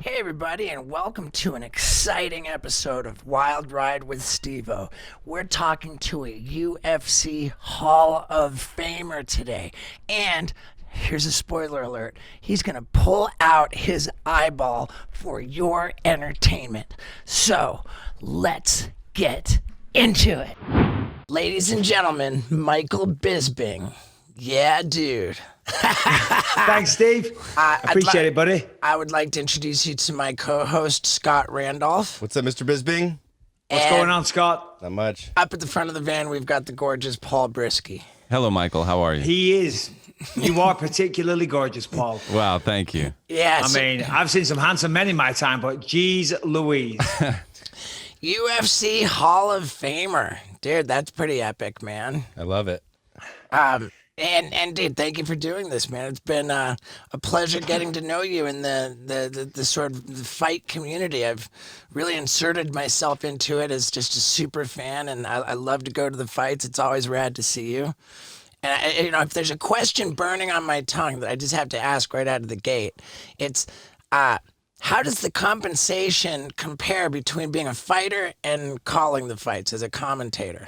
Hey everybody, and welcome to an exciting episode of Wild Ride with Steve-O. We're talking to a UFC Hall of Famer today, and here's a spoiler alert. He's going to pull out his eyeball for your entertainment. So, let's get into it. Ladies and gentlemen, Michael Bisping. Yeah, dude. Thanks, Steve. Appreciate it, buddy. I would like to introduce you to my co-host, Scott Randolph. What's up, Mr. Bisping? What's going on, Scott? Not much. Up at the front of the van, we've got the gorgeous Paul Brisky. Hello, Michael. How are you? He is. You are particularly gorgeous, Paul. Wow, thank you. Yeah. I mean, I've seen some handsome men in my time, but geez Louise. UFC Hall of Famer. Dude, that's pretty epic, man. I love it. And dude, thank you for doing this, man. It's been a pleasure getting to know you in the sort of the fight community. I've really inserted myself into it as just a super fan, and I love to go to the fights. It's always rad to see you. And if there's a question burning on my tongue that I just have to ask right out of the gate, it's how does the compensation compare between being a fighter and calling the fights as a commentator?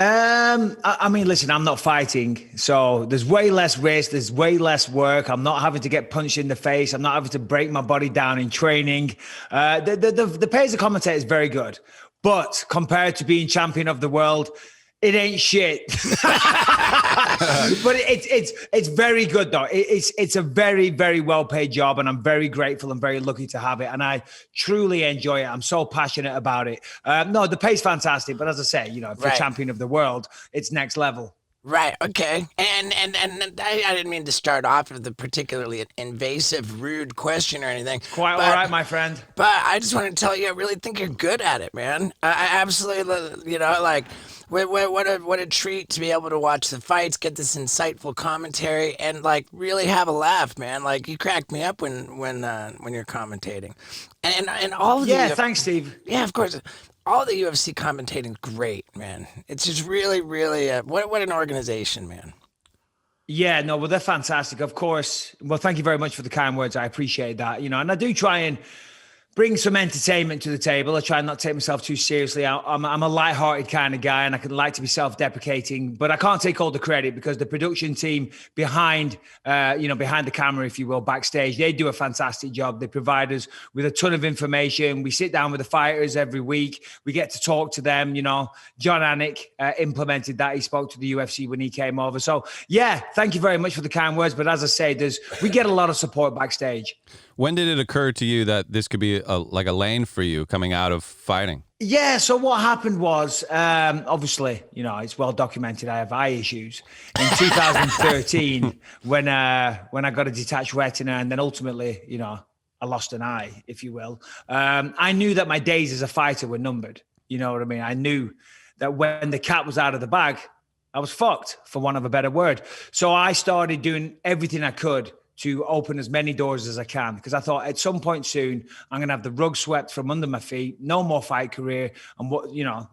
I mean, listen, I'm not fighting, so there's way less risk, there's way less work. I'm not having to get punched in the face. I'm not having to break my body down in training. The pay as a commentator is very good, but compared to being champion of the world, it ain't shit. But it's very good though. It's a very, very well paid job, and I'm very grateful and very lucky to have it. And I truly enjoy it. I'm so passionate about it. No, the pay's fantastic, but as I say, if you're champion of the world, it's next level. Right. Okay. And I didn't mean to start off with a particularly invasive, rude question or anything. Quite all right, my friend. But I just want to tell you, I really think you're good at it, man. I absolutely, what a treat to be able to watch the fights, get this insightful commentary, and really have a laugh, man. Like you crack me up when you're commentating, and all of the thanks, Steve. Yeah, of course. All the UFC commentating, great, man. It's just really, really, what an organization, man. Yeah, no, well, they're fantastic, of course. Well, thank you very much for the kind words. I appreciate that. And I do try and bring some entertainment to the table. I try not to take myself too seriously. I'm a lighthearted kind of guy, and I can like to be self-deprecating, but I can't take all the credit because the production team behind the camera, if you will, backstage, they do a fantastic job. They provide us with a ton of information. We sit down with the fighters every week. We get to talk to them. John Anik implemented that. He spoke to the UFC when he came over. So yeah, thank you very much for the kind words. But as I say, we get a lot of support backstage. When did it occur to you that this could be a lane for you coming out of fighting? Yeah, so what happened was, obviously, it's well documented I have eye issues. In 2013, when I got a detached retina, and then ultimately, I lost an eye, if you will, I knew that my days as a fighter were numbered. You know what I mean? I knew that when the cat was out of the bag, I was fucked, for want of a better word. So I started doing everything I could to open as many doors as I can, because I thought at some point soon I'm going to have the rug swept from under my feet, no more fight career, and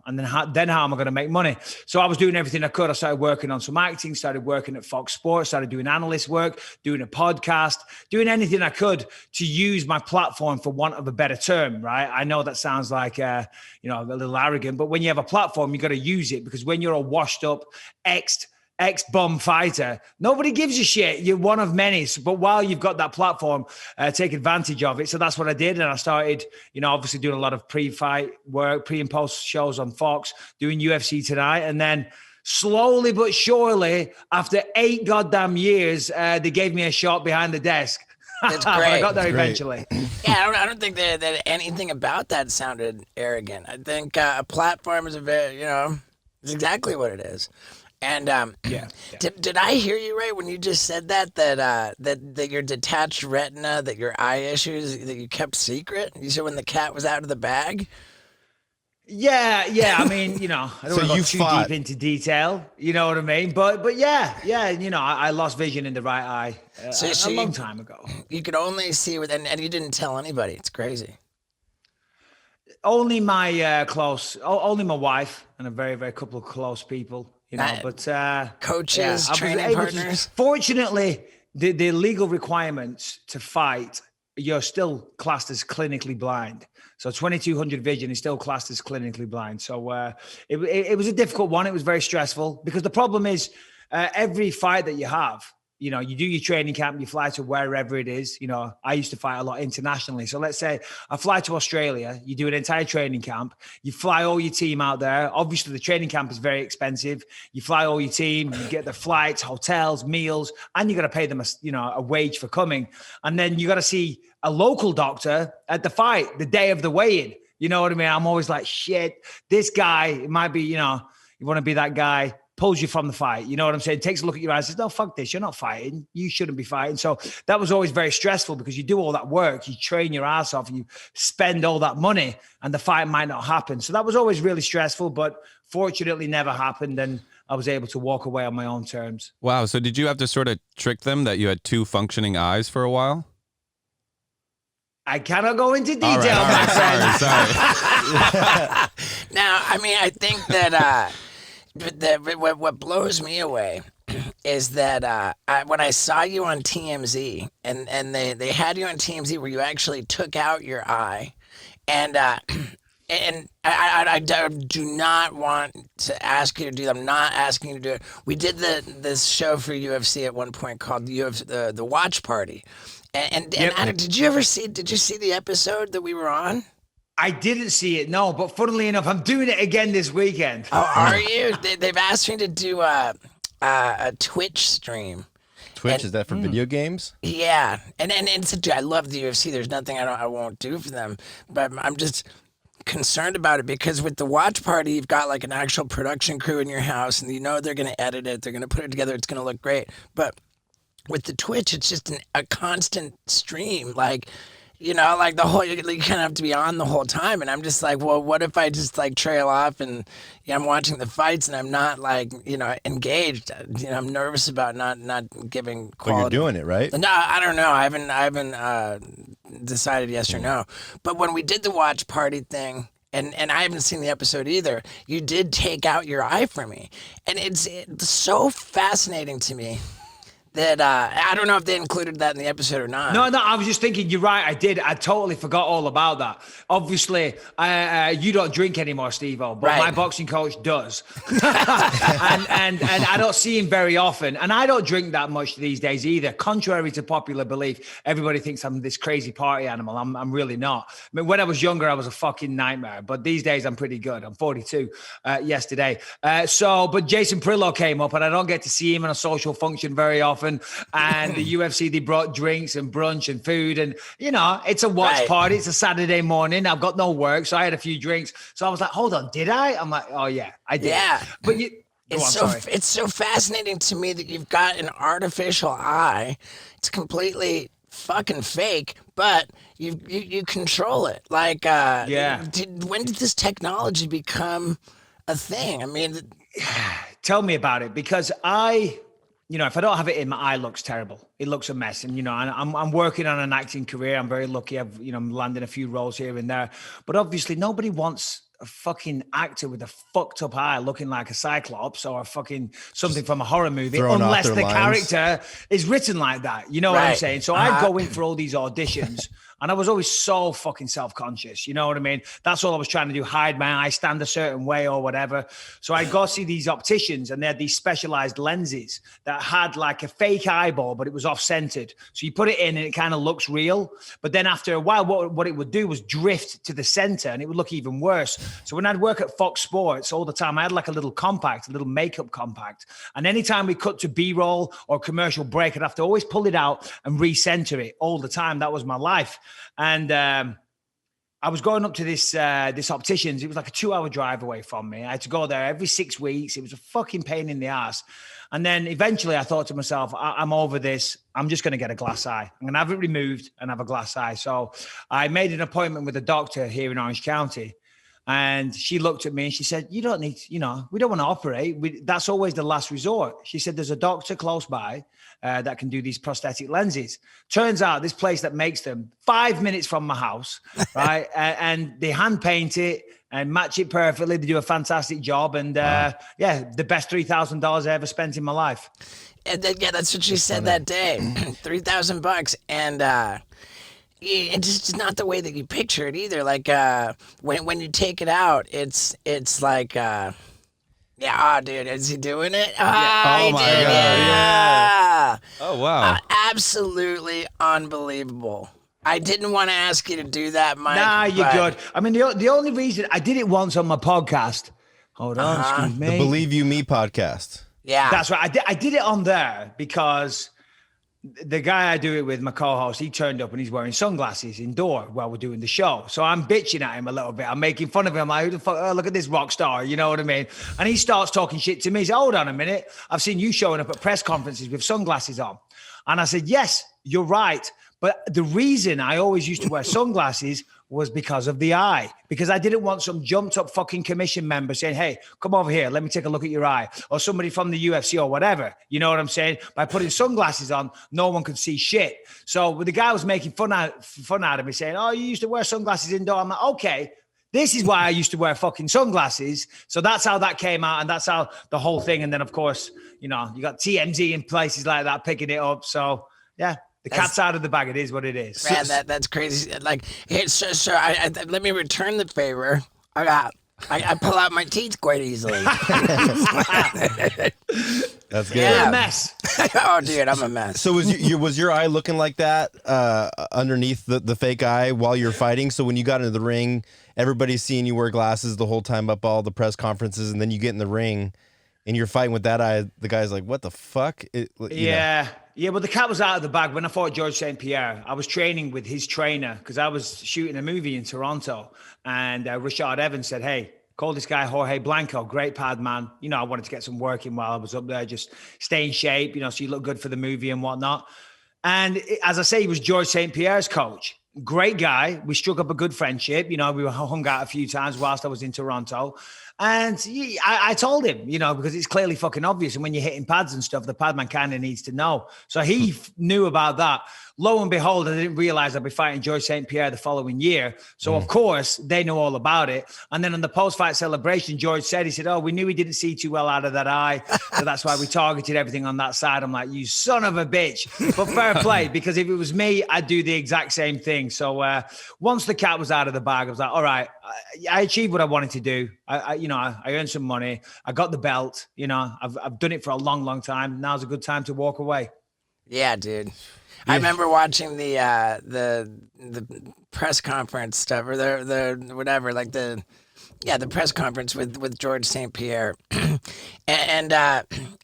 and then how am I going to make money? So I was doing everything I could. I started working on some acting, started working at Fox Sports, started doing analyst work, doing a podcast, doing anything I could to use my platform, for want of a better term, right? I know that sounds like a little arrogant, but when you have a platform, you got to use it, because when you're a washed up ex-bum fighter, nobody gives a shit. You're one of many. But while you've got that platform, take advantage of it. So that's what I did. And I started, obviously doing a lot of pre-fight work, pre and post shows on Fox, doing UFC Tonight. And then slowly but surely, after 8 goddamn years, they gave me a shot behind the desk. That's great. But I got there eventually. Yeah, I don't think that anything about that sounded arrogant. I think a platform is it's exactly what it is. And did I hear you right when you just said that your detached retina, that your eye issues, that you kept secret? You said when the cat was out of the bag? Yeah. I mean, I don't want to go too deep into detail. You know what I mean? But yeah. I lost vision in the right eye a long time ago. You could only see and you didn't tell anybody. It's crazy. Only my only my wife and a very, very couple of close people. But coaches, training partners. Fortunately, the legal requirements to fight you're still classed as clinically blind. So 2200 vision is still classed as clinically blind. So it was a difficult one. It was very stressful because the problem is every fight that you have, you know, you do your training camp, you fly to wherever it is. You know, I used to fight a lot internationally. So let's say I fly to Australia, you do an entire training camp, you fly all your team out there. Obviously, the training camp is very expensive. You fly all your team, you get the flights, hotels, meals, and you got to pay them a wage for coming. And then you got to see a local doctor at the fight, the day of the weigh-in. You know what I mean? I'm always like, shit, this guy, it might be, you know, you want to be that guy, pulls you from the fight. You know what I'm saying? Takes a look at your eyes, says, no, fuck this. You're not fighting. You shouldn't be fighting. So that was always very stressful because you do all that work, you train your ass off, and you spend all that money and the fight might not happen. So that was always really stressful, but fortunately never happened. And I was able to walk away on my own terms. Wow. So did you have to sort of trick them that you had two functioning eyes for a while? I cannot go into detail, All right, my friend. sorry. Now, I mean, I think that what blows me away is that when I saw you on TMZ, and they had you on TMZ where you actually took out your eye, and I do not want to ask you to do that. I'm not asking you to do it. We did this show for UFC at one point called the Watch Party, and Adam, did you see the episode that we were on? I didn't see it, no, but funnily enough, I'm doing it again this weekend. Oh, are you? They've asked me to do a Twitch stream. Twitch, is that for video games? Yeah, and I love the UFC. There's nothing I won't do for them, but I'm just concerned about it because with the Watch Party, you've got like an actual production crew in your house, and you know they're going to edit it, they're going to put it together, it's going to look great. But with the Twitch, it's just a constant stream, like. You know, like the whole, you kind of have to be on the whole time. And I'm just like, well, what if I just like trail off and I'm watching the fights and I'm not like, engaged. I'm nervous about not giving quality. But you're doing it, right? No, I don't know. I haven't decided yes or no. But when we did the Watch Party thing, and I haven't seen the episode either, you did take out your eye for me. And it's so fascinating to me. That I don't know if they included that in the episode or not. No, I was just thinking, you're right, I did. I totally forgot all about that. Obviously, you don't drink anymore, Steve-O, but right. My boxing coach does. and I don't see him very often. And I don't drink that much these days either. Contrary to popular belief, everybody thinks I'm this crazy party animal. I'm really not. I mean, when I was younger, I was a fucking nightmare. But these days, I'm pretty good. I'm 42 yesterday. But Jason Prillo came up, and I don't get to see him in a social function very often. And the UFC, they brought drinks and brunch and food, and it's a watch party. It's a Saturday morning. I've got no work, so I had a few drinks. So I was like, "Hold on, did I?" I'm like, "Oh yeah, I did." Yeah, but it's so fascinating to me that you've got an artificial eye. It's completely fucking fake, but you control it. Like, when did this technology become a thing? I mean, tell me about it, because if I don't have it in, my eye looks terrible. It looks a mess. And, I'm working on an acting career. I'm very lucky. I'm landing a few roles here and there. But obviously, nobody wants a fucking actor with a fucked up eye looking like a cyclops or a fucking something from a horror movie, unless the character is written like that. You know what I'm saying? So I'd go in for all these auditions. And I was always so fucking self-conscious. You know what I mean? That's all I was trying to do, hide my eye, stand a certain way or whatever. So I'd go see these opticians, and they had these specialized lenses that had like a fake eyeball, but it was off-centered. So you put it in and it kind of looks real. But then after a while, what it would do was drift to the center, and it would look even worse. So when I'd work at Fox Sports all the time, I had like a little makeup compact. And anytime we cut to B-roll or commercial break, I'd have to always pull it out and recenter it all the time. That was my life. And I was going up to this optician's. It was like a 2-hour drive away from me. I had to go there every 6 weeks. It was a fucking pain in the ass. And then eventually I thought to myself, I'm over this. I'm just going to get a glass eye. I'm going to have it removed and have a glass eye. So I made an appointment with a doctor here in Orange County. And she looked at me and she said, you don't need, we don't want to operate. That's always the last resort. She said, there's a doctor close by that can do these prosthetic lenses. Turns out this place that makes them 5 minutes from my house, right? And they hand paint it and match it perfectly. They do a fantastic job. And the best $3,000 I ever spent in my life. And that's what she said that day. $3,000. And Yeah, it's just not the way that you picture it either. Like when you take it out, it's like yeah, oh, dude, is he doing it? Ah, Oh he my did, God, yeah. Oh wow. Absolutely unbelievable. I didn't want to ask you to do that, Mike. Nah, you're but- good. I mean, the only reason I did it once on my podcast. Hold on, excuse me. The Believe You Me podcast. Yeah, That's right. I did it on there because the guy I do it with, my co-host, he turned up and he's wearing sunglasses indoor while we're doing the show. So I'm bitching at him a little bit. I'm making fun of him. I'm like, who the fuck? Oh, look at this rock star. You know what I mean? And he starts talking shit to me. He said, hold on a minute. I've seen you showing up at press conferences with sunglasses on. And I said, yes, you're right. But the reason I always used to wear sunglasses was because of the eye, because I didn't want some jumped up fucking commission member saying, hey, come over here, let me take a look at your eye, or somebody from the UFC or whatever. You know what I'm saying? By putting sunglasses on, no one could see shit. So the guy was making fun out of me saying, oh, you used to wear sunglasses indoor. I'm like, okay, this is why I used to wear fucking sunglasses. So that's how that came out. And that's how the whole thing. And then of course, you know, you got TMZ in places like that, picking it up. So yeah. The cat's out of the bag. It is what it is. man, that's crazy. Like, hey, so I let me return the favor. I pull out my teeth quite easily. That's good. You're a mess. Oh, dude, I'm a mess. So was your eye looking like that underneath the fake eye while you're fighting? So when you got into the ring, everybody's seeing you wear glasses the whole time up all the press conferences, and then you get in the ring and you're fighting with that eye. The guy's like, "What the fuck?" Yeah, but the cat was out of the bag. When I fought George St. Pierre, I was training with his trainer because I was shooting a movie in Toronto. And Richard Evans said, hey, call this guy Jorge Blanco, great pad man. You know, I wanted to get some work in while I was up there, just stay in shape, you know, so you look good for the movie and whatnot. And as I say, he was George St. Pierre's coach. Great guy. We struck up a good friendship. You know, we hung out a few times whilst I was in Toronto. And I told him, you know, because it's clearly fucking obvious. And when you're hitting pads and stuff, the padman kind of needs to know. So he knew about that. Lo and behold, I didn't realize I'd be fighting George St. Pierre the following year. So, of course, they know all about it. And then on the post-fight celebration, George said, he said, oh, we knew he didn't see too well out of that eye. So that's why we targeted everything on that side. I'm like, you son of a bitch. But fair play, because if it was me, I'd do the exact same thing. So once the cat was out of the bag, I was like, all right, I achieved what I wanted to do. I earned some money. I got the belt. You know, I've done it for a long, long time. Now's a good time to walk away. Yeah, dude. I remember watching the press conference stuff, or the whatever, like the press conference with George St. Pierre, and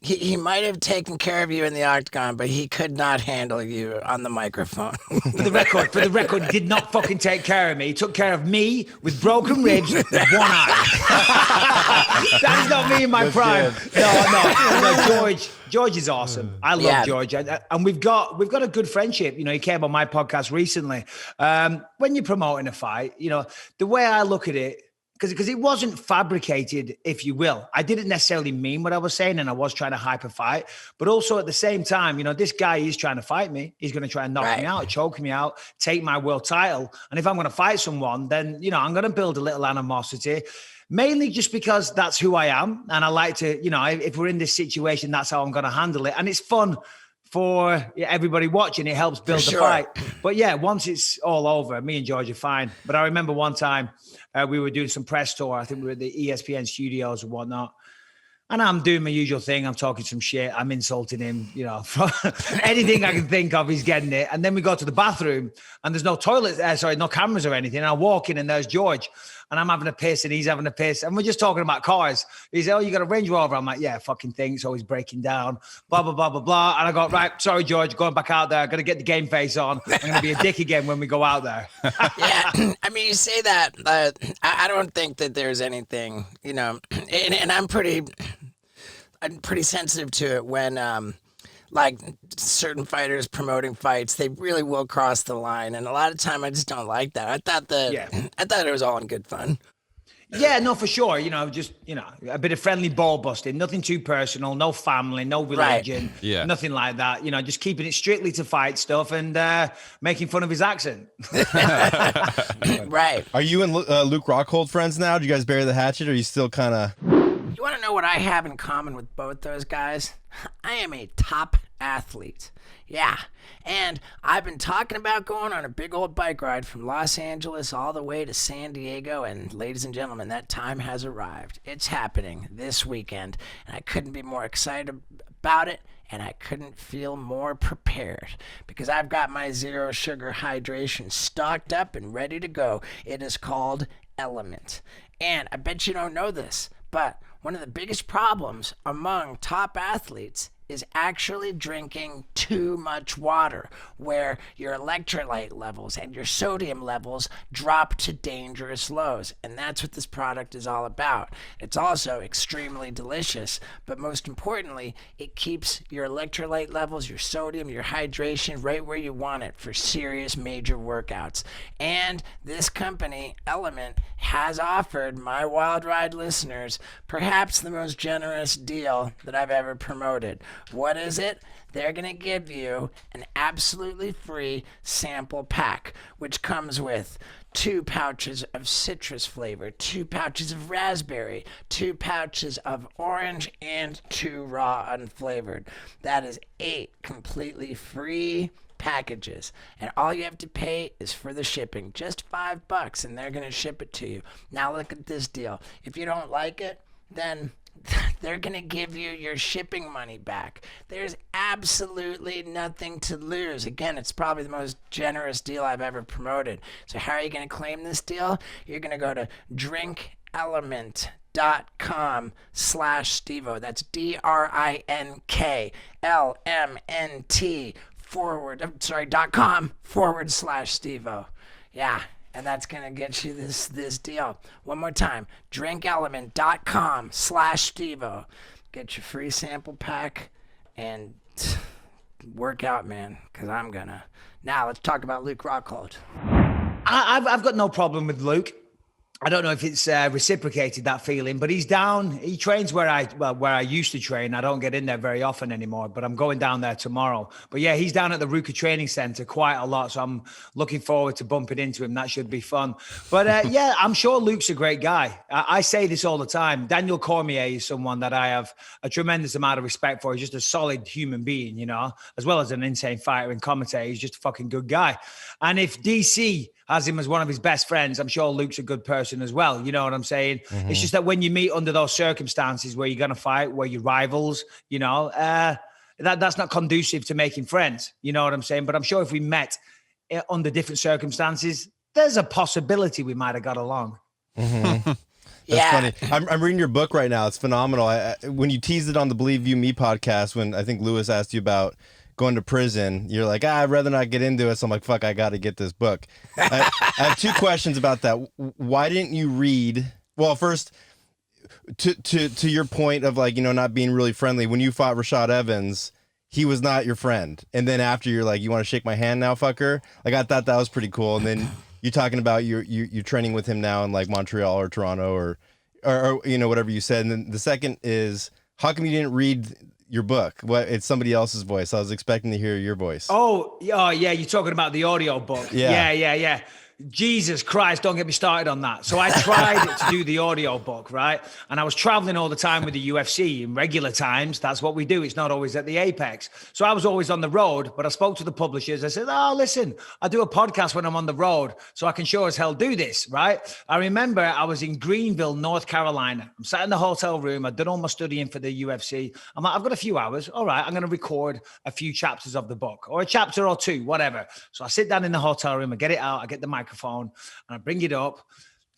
he might have taken care of you in the octagon, but he could not handle you on the microphone. For the record, he did not fucking take care of me. He took care of me with broken ribs, with one eye. That is not me in my prime. No, George is awesome. I love George, and we've got a good friendship. You know, he came on my podcast recently. When you're promoting a fight, you know, the way I look at it, because it wasn't fabricated, if you will. I didn't necessarily mean what I was saying, and I was trying to hype a fight. But also at the same time, you know, this guy is trying to fight me. He's going to try and knock me out, choke me out, take my world title. And if I'm going to fight someone, then, you know, I'm going to build a little animosity. Mainly just because that's who I am. And I like to, you know, if we're in this situation, that's how I'm going to handle it. And it's fun for everybody watching. It helps build the fight. But yeah, once it's all over, me and George are fine. But I remember one time we were doing some press tour. I think we were at the ESPN studios and whatnot. And I'm doing my usual thing. I'm talking some shit. I'm insulting him, you know, anything I can think of, he's getting it. And then we go to the bathroom and there's no toilet, no cameras or anything. And I walk in and there's George and I'm having a piss and he's having a piss. And we're just talking about cars. He said, oh, you got a Range Rover? I'm like, yeah, fucking thing. It's always breaking down, blah, blah, blah, blah, blah. And I go, right, sorry, George, going back out there. I'm going to get the game face on. I'm going to be a dick again when we go out there. Yeah, I mean, you say that. I don't think that there's anything, you know, and I'm pretty sensitive to it when like certain fighters promoting fights, they really will cross the line, and a lot of time I just don't like that. I thought it was all in good fun. Yeah, no, for sure. You know, just, you know, a bit of friendly ball busting, nothing too personal, no family, no religion, nothing like that. You know, just keeping it strictly to fight stuff and making fun of his accent. Right. Are you and Luke Rockhold friends now? Do you guys bury the hatchet, or are you still kind of... You want to know what I have in common with both those guys? I am a top athlete. Yeah, and I've been talking about going on a big old bike ride from Los Angeles all the way to San Diego, and ladies and gentlemen, that time has arrived. It's happening this weekend, and I couldn't be more excited about it, and I couldn't feel more prepared because I've got my zero sugar hydration stocked up and ready to go. It is called Element, and I bet you don't know this, but one of the biggest problems among top athletes is actually drinking too much water, where your electrolyte levels and your sodium levels drop to dangerous lows. And that's what this product is all about. It's also extremely delicious, but most importantly, it keeps your electrolyte levels, your sodium, your hydration right where you want it for serious major workouts. And this company, Element, has offered my Wild Ride listeners perhaps the most generous deal that I've ever promoted. What is it? They're going to give you an absolutely free sample pack, which comes with 2 pouches of citrus flavor, 2 pouches of raspberry, 2 pouches of orange, and 2 raw unflavored. That is 8 completely free packages, and all you have to pay is for the shipping, just $5, and they're going to ship it to you. Now look at this deal. If you don't like it, then they're going to give you your shipping money back. There's absolutely nothing to lose. Again, it's probably the most generous deal I've ever promoted. So how are you going to claim this deal? You're going to go to drinkelement.com/Stevo. That's DRINKLMNT .com/Stevo. Yeah. And that's going to get you this deal. One more time, drinkelement.com/Stevo. Get your free sample pack and work out, man, because I'm going to. Now, let's talk about Luke Rockhold. I've got no problem with Luke. I don't know if it's reciprocated, that feeling, but he's down. He trains where I used to train. I don't get in there very often anymore, but I'm going down there tomorrow. But yeah, he's down at the Ruka Training Center quite a lot, so I'm looking forward to bumping into him. That should be fun. But yeah, I'm sure Luke's a great guy. I say this all the time. Daniel Cormier is someone that I have a tremendous amount of respect for. He's just a solid human being, you know, as well as an insane fighter and commentator. He's just a fucking good guy. And if DC has him as one of his best friends, I'm sure Luke's a good person as well. You know what I'm saying? Mm-hmm. It's just that when you meet under those circumstances where you're going to fight, where you're rivals, you know, that's not conducive to making friends. You know what I'm saying? But I'm sure if we met under different circumstances, there's a possibility we might have got along. Mm-hmm. That's funny. I'm reading your book right now. It's phenomenal. When you teased it on the Believe You Me podcast, when I think Lewis asked you about going to prison, you're like, I'd rather not get into it. So I'm like, fuck, I got to get this book. I have 2 questions about that. Why didn't you read? Well, first, to your point of, like, you know, not being really friendly. When you fought Rashad Evans, he was not your friend. And then after, you're like, you want to shake my hand now, fucker? Like, I thought that was pretty cool. And then you're talking about you're training with him now in like Montreal or Toronto or you know, whatever you said. And then the second is, how come you didn't read your book? What, it's somebody else's voice. I was expecting to hear your voice. Oh yeah, you're talking about the audio book. Yeah. Jesus Christ, don't get me started on that. So I tried to do the audio book, right? And I was traveling all the time with the UFC in regular times. That's what we do. It's not always at the Apex. So I was always on the road, but I spoke to the publishers. I said, listen, I do a podcast when I'm on the road, so I can sure as hell do this, right? I remember I was in Greenville, North Carolina. I'm sat in the hotel room. I'd done all my studying for the UFC. I'm like, I've got a few hours. All right, I'm going to record a few chapters of the book, or a chapter or 2, whatever. So I sit down in the hotel room, I get it out, I get the microphone, and I bring it up.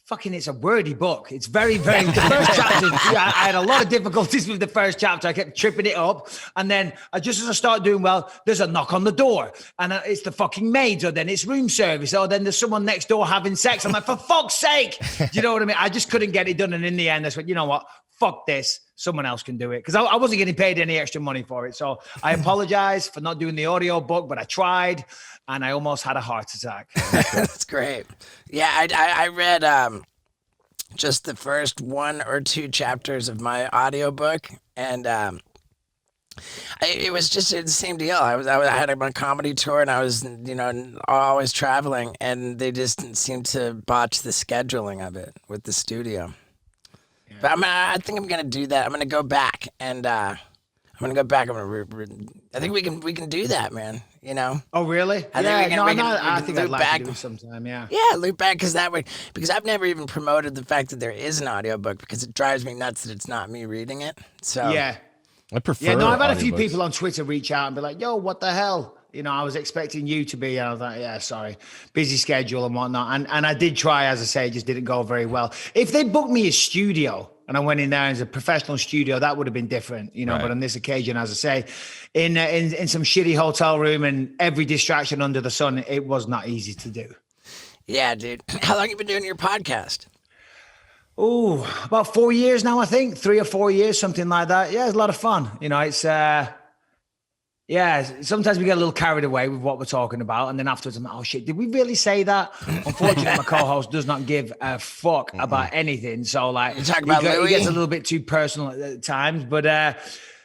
Fucking, it's a wordy book. It's very, very, the first chapter, I had a lot of difficulties with the first chapter. I kept tripping it up. And then just as I start doing well, there's a knock on the door and it's the fucking maids, or then it's room service, or then there's someone next door having sex. I'm like, for fuck's sake. Do you know what I mean? I just couldn't get it done. And in the end, I said, you know what? Fuck this. Someone else can do it. Because I wasn't getting paid any extra money for it. So I apologize for not doing the audio book, but I tried and I almost had a heart attack. That's great. Yeah, I read just the first 1 or 2 chapters of my audiobook, and it was just the same deal. I had my comedy tour, and I was, you know, always traveling, and they just seemed to botch the scheduling of it with the studio. Yeah. But I think I'm gonna do that. I'm gonna go back and I'm gonna go back. I think we can do that, man. You know. Oh, really? I think I we think can I'd loop like back. to do it sometime. Yeah. Yeah, loop back because that way, because I've never even promoted the fact that there is an audiobook because it drives me nuts that it's not me reading it. So Yeah. I prefer. Yeah, no, I've had a few audiobooks. people on Twitter reach out and be like, yo, what the hell? You know, I was expecting you to be. And I was like, yeah, sorry, busy schedule and whatnot. And I did try, as I say, it just didn't go very well. If they booked me a studio and I went in there as a professional studio, that would have been different, you know. Right. But on this occasion, as I say, in some shitty hotel room and every distraction under the sun, it was not easy to do. yeah, dude. How long you been doing your podcast? Oh, about 4 years now, I think 3 or 4 years, something like that. Yeah, it's a lot of fun. You know, it's yeah. Sometimes we get a little carried away with what we're talking about, and then afterwards, I'm like, oh shit, did we really say that? Unfortunately, my co-host does not give a fuck about anything. So like, You talk about he Louis? gets a little bit too personal at times, but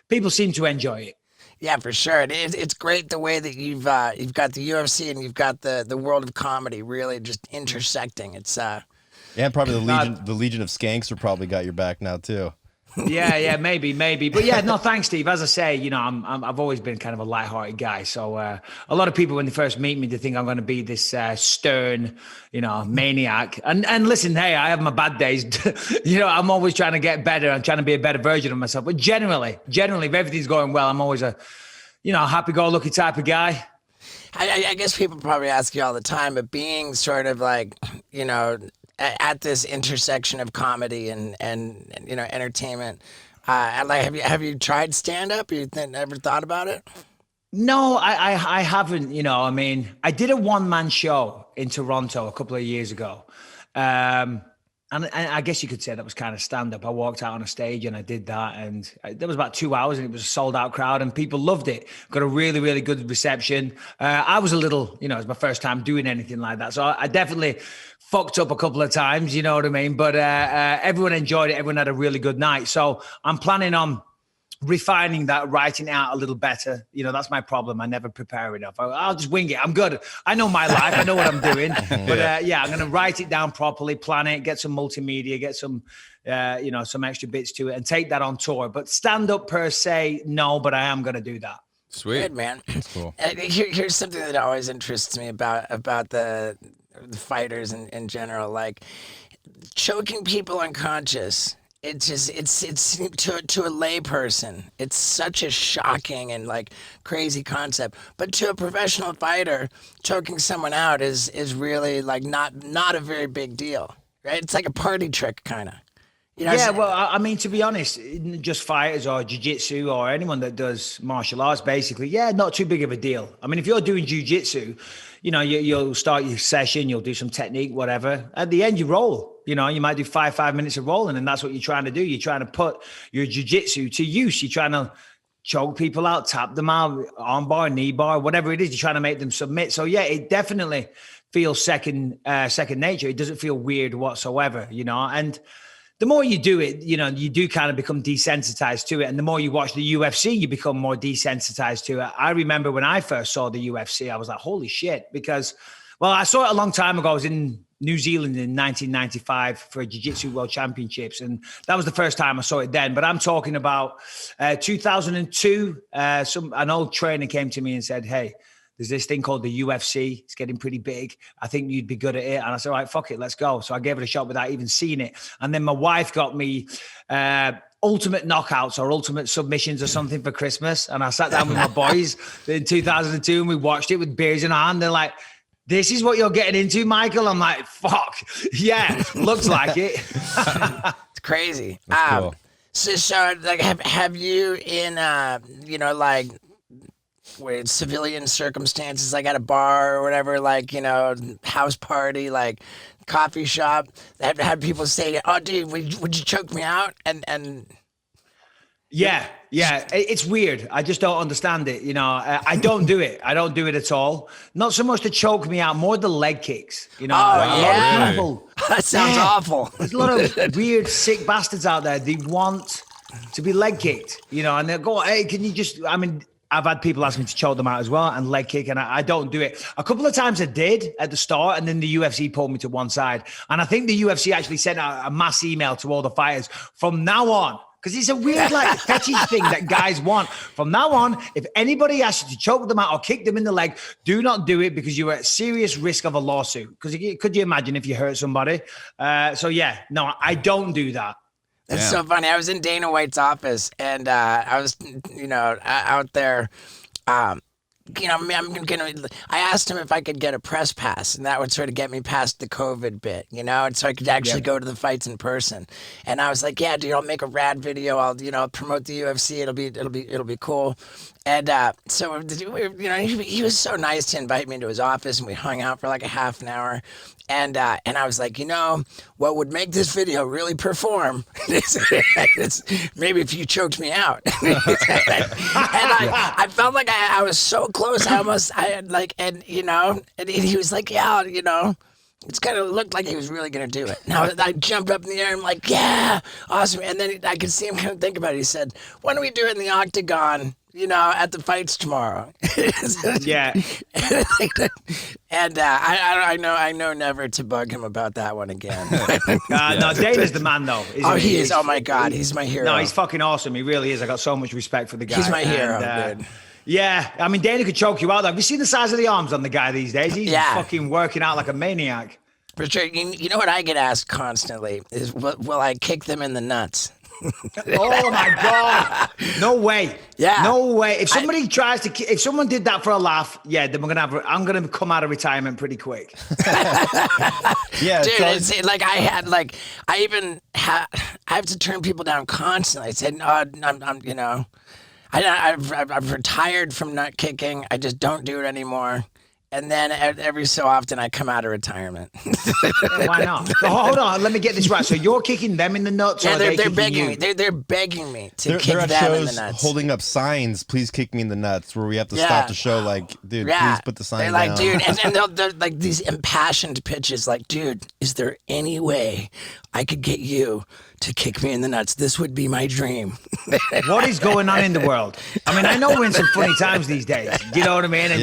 people seem to enjoy it. Yeah, for sure. It's great the way that you've got the UFC and you've got the world of comedy really just intersecting. It's And probably the Legion of Skanks are probably got your back now too. Yeah, maybe. But yeah, no, thanks, Steve. As I say, you know, I've always been kind of a lighthearted guy. So a lot of people, when they first meet me, they think I'm going to be this stern, you know, maniac. And listen, hey, I have my bad days. You know, I'm always trying to get better. I'm trying to be a better version of myself. But generally, if everything's going well, I'm always a, you know, happy-go-lucky type of guy. I guess people probably ask you all the time, but being sort of like, you know, at this intersection of comedy and you know, entertainment, like have you tried stand up? You ever thought about it? No, I haven't. You know, I mean, I did a one-man show in Toronto a couple of years ago. And I guess you could say that was kind of stand-up. I walked out on a stage and I did that. And there was about 2 hours and it was a sold-out crowd and people loved it. Got a really, really good reception. I was a little, you know, it was my first time doing anything like that. So I definitely fucked up a couple of times, you know what I mean? But everyone enjoyed it. Everyone had a really good night. So I'm planning on refining that, writing it out a little better. You know, that's my problem. I never prepare enough. I'll just wing it. I'm good. I know my life. I know what I'm doing. But yeah, I'm going to write it down properly, plan it, get some multimedia, get some, you know, some extra bits to it and take that on tour. But stand up per se, no, but I am going to do that. Sweet. Good, man. That's cool. Here's something that always interests me about the fighters in general, like choking people unconscious. It's just it's to a lay person, it's such a shocking and like crazy concept. But to a professional fighter, choking someone out is really like not a very big deal, right? It's like a party trick, kind of. You know, Yeah, well, I mean, to be honest, just fighters or jiu-jitsu or anyone that does martial arts, basically, yeah, not too big of a deal. I mean, if you're doing jiu-jitsu, you know, you'll start your session, you'll do some technique, whatever. At the end, you roll. You know, you might do 5 minutes of rolling, and that's what you're trying to do. You're trying to put your jiu-jitsu to use. You're trying to choke people out, tap them out, arm bar, knee bar, whatever it is. You're trying to make them submit. So, yeah, it definitely feels second nature. It doesn't feel weird whatsoever, you know, and the more you do it, you know, you do kind of become desensitized to it. And the more you watch the UFC, you become more desensitized to it. I remember when I first saw the UFC, I was like, holy shit, because, well, I saw it a long time ago. I was in New Zealand in 1995 for Jiu-Jitsu World Championships. And that was the first time I saw it then. But I'm talking about 2002. An old trainer came to me and said, hey, there's this thing called the UFC. It's getting pretty big. I think you'd be good at it. And I said, all right, fuck it, let's go. So I gave it a shot without even seeing it. And then my wife got me ultimate knockouts or ultimate submissions or something for Christmas. And I sat down with my boys in 2002 and we watched it with beers in our hand. They're like, this is what you're getting into, Michael? I'm like, fuck. Yeah, looks like it. it's crazy. Cool. So like, have you in, you know, like, with civilian circumstances, like at a bar or whatever, like, you know, house party, like coffee shop, have had people say, oh, dude, would you choke me out? And Yeah. It's weird. I just don't understand it. You know, I don't do it. I don't do it at all. Not so much to choke me out, more the leg kicks. You know, Oh, a lot yeah? of people. that sounds Yeah. awful. There's a lot of weird, sick bastards out there. They want to be leg kicked, you know, and they'll go, hey, can you just, I mean, I've had people ask me to choke them out as well and leg kick, and I don't do it. A couple of times I did at the start, and then the UFC pulled me to one side. And I think the UFC actually sent out a mass email to all the fighters. From now on, Because it's a weird, like, fetish thing that guys want. From now on, if anybody asks you to choke them out or kick them in the leg, do not do it because you're at serious risk of a lawsuit. Because could you imagine if you hurt somebody? So, yeah, no, I don't do that. It's so funny. I was in Dana White's office, and I was, out there. I asked him if I could get a press pass, and that would sort of get me past the COVID bit, and so I could actually go to the fights in person. And I was like, "Yeah, dude, I'll make a rad video. I'll, promote the UFC. It'll be cool." And so, he was so nice to invite me into his office, and we hung out for like a half an hour. And I was like, what would make this video really perform? It's maybe if you choked me out. And I felt like I was so close. And he was like, yeah, it's kind of looked like he was really going to do it. Now I jumped up in the air and I'm like, yeah, awesome. And then I could see him kind of think about it. He said, why don't we do it in the octagon? At the fights tomorrow. Yeah. And I know never to bug him about that one again. No, Dana's the man, though. He is. Oh, my God. He's my hero. No, he's fucking awesome. He really is. I got so much respect for the guy. He's my hero, dude. Yeah. I mean, Dana could choke you out. Have you seen the size of the arms on the guy these days? He's fucking working out like a maniac. For sure. You know what I get asked constantly is, will I kick them in the nuts? Oh my God! No way! Yeah, no way. If somebody if someone did that for a laugh, then I'm gonna come out of retirement pretty quick. Yeah, dude. It's like I have to turn people down constantly. I said, no, I've retired from nut kicking. I just don't do it anymore. And then every so often I come out of retirement. Why not? So hold on, let me get this right. So you're kicking them in the nuts? Yeah, or they're begging you? me. They're begging me to kick they're at them shows in the nuts. holding up signs, please kick me in the nuts, where we have to stop the show like, dude, please put the sign down. They're like, dude, and they're like these impassioned pitches like, dude, is there any way I could get you to kick me in the nuts? This would be my dream. What is going on in the world? I mean, I know we're in some funny times these days. You know what I mean? And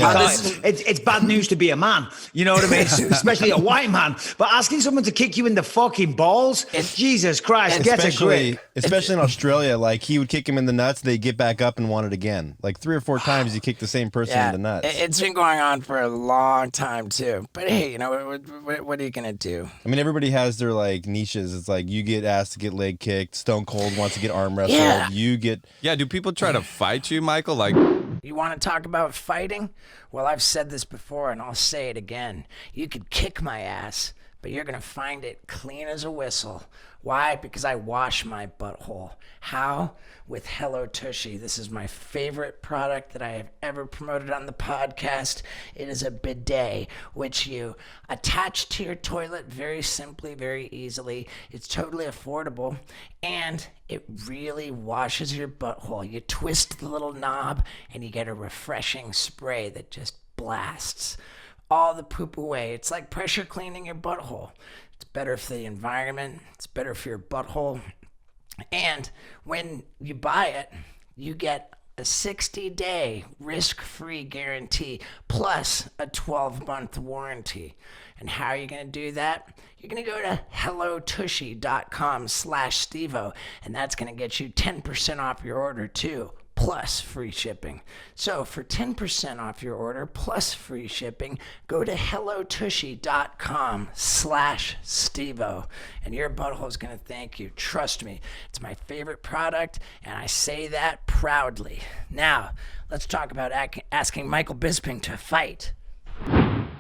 it's bad news to be a man. You know what I mean? Especially a white man. But asking someone to kick you in the fucking balls, Jesus Christ, get a grip. Especially in Australia, like he would kick him in the nuts, they get back up and want it again. Like 3 or 4 times you kick the same person in the nuts. It's been going on for a long time too. But hey, what are you gonna do? I mean, everybody has their like niches. It's like you get asked to get leg kicked. Stone Cold wants to get arm wrestled. You get do people try to fight you, Michael? Like, you want to talk about fighting? Well, I've said this before and I'll say it again. You could kick my ass, but you're gonna find it clean as a whistle. Why? Because I wash my butthole. How? With Hello Tushy. This is my favorite product that I have ever promoted on the podcast. It is a bidet, which you attach to your toilet very simply, very easily. It's totally affordable, and it really washes your butthole. You twist the little knob, and you get a refreshing spray that just blasts all the poop away. It's like pressure cleaning your butthole. It's better for the environment. It's better for your butthole. And when you buy it, you get a 60-day risk-free guarantee plus a 12-month warranty. And how are you going to do that? You're going to go to hellotushy.com/Stevo, and that's going to get you 10% off your order too, plus free shipping. So for 10% off your order plus free shipping, go to hellotushy.com/Stevo, and your butthole is going to thank you. Trust me, it's my favorite product, and I say that proudly. Now, let's talk about asking Michael Bisping to fight.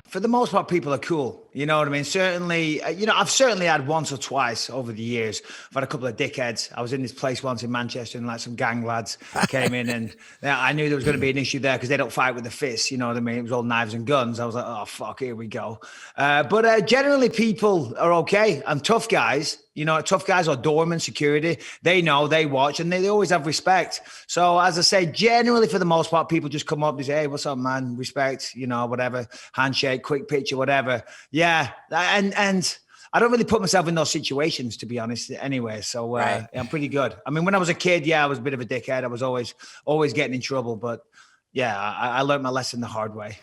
For the most part, people are cool. You know what I mean? Certainly, I've certainly had once or twice over the years. I've had a couple of dickheads. I was in this place once in Manchester and like some gang lads came in and I knew there was going to be an issue there because they don't fight with the fists. You know what I mean? It was all knives and guns. I was like, oh, fuck, here we go. But generally, people are okay. And tough guys, tough guys or doorman, security, they know, they watch, and they always have respect. So as I say, generally for the most part, people just come up and say, hey, what's up, man? Respect, whatever, handshake, quick picture, whatever. Yeah. And I don't really put myself in those situations, to be honest, anyway. So I'm pretty good. I mean, when I was a kid, I was a bit of a dickhead. I was always getting in trouble. But yeah, I learned my lesson the hard way.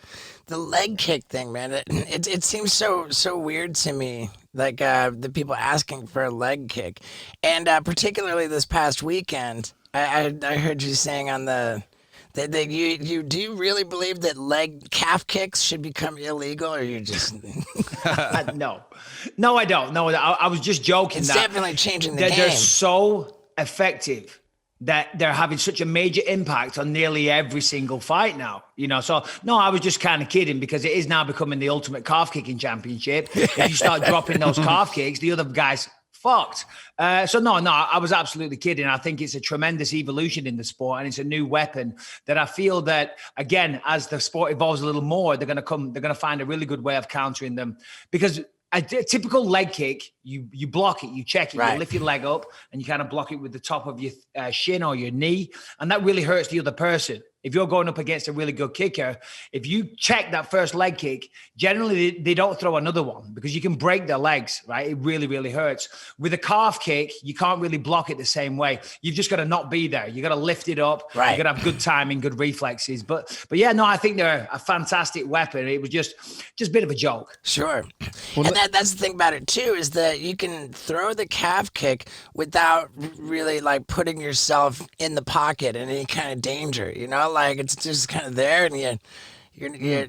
The leg kick thing, man, it seems so weird to me like the people asking for a leg kick, and particularly this past weekend, I heard you saying on the that you do you really believe that calf kicks should become illegal, or you just No, I don't. No, I was just joking. it's that definitely changing the they're game. so effective that they're having such a major impact on nearly every single fight now. So no, I was just kind of kidding because it is now becoming the ultimate calf kicking championship. If you start dropping those calf kicks, the other guys fucked. So no, I was absolutely kidding. I think it's a tremendous evolution in the sport, and it's a new weapon that I feel that, again, as the sport evolves a little more, they're going to find a really good way of countering them, because a typical leg kick, you block it, you check it, Right. you lift your leg up, and you kind of block it with the top of your shin or your knee, and that really hurts the other person. If you're going up against a really good kicker, if you check that first leg kick, generally they don't throw another one because you can break their legs, right? It really, really hurts. With a calf kick, you can't really block it the same way. You've just got to not be there. You got to lift it up. Right. You got to have good timing, good reflexes. But yeah, no, I think they're a fantastic weapon. It was just a bit of a joke. Sure. And that's the thing about it too, is that you can throw the calf kick without really like putting yourself in the pocket in any kind of danger, like it's just kind of there, and you're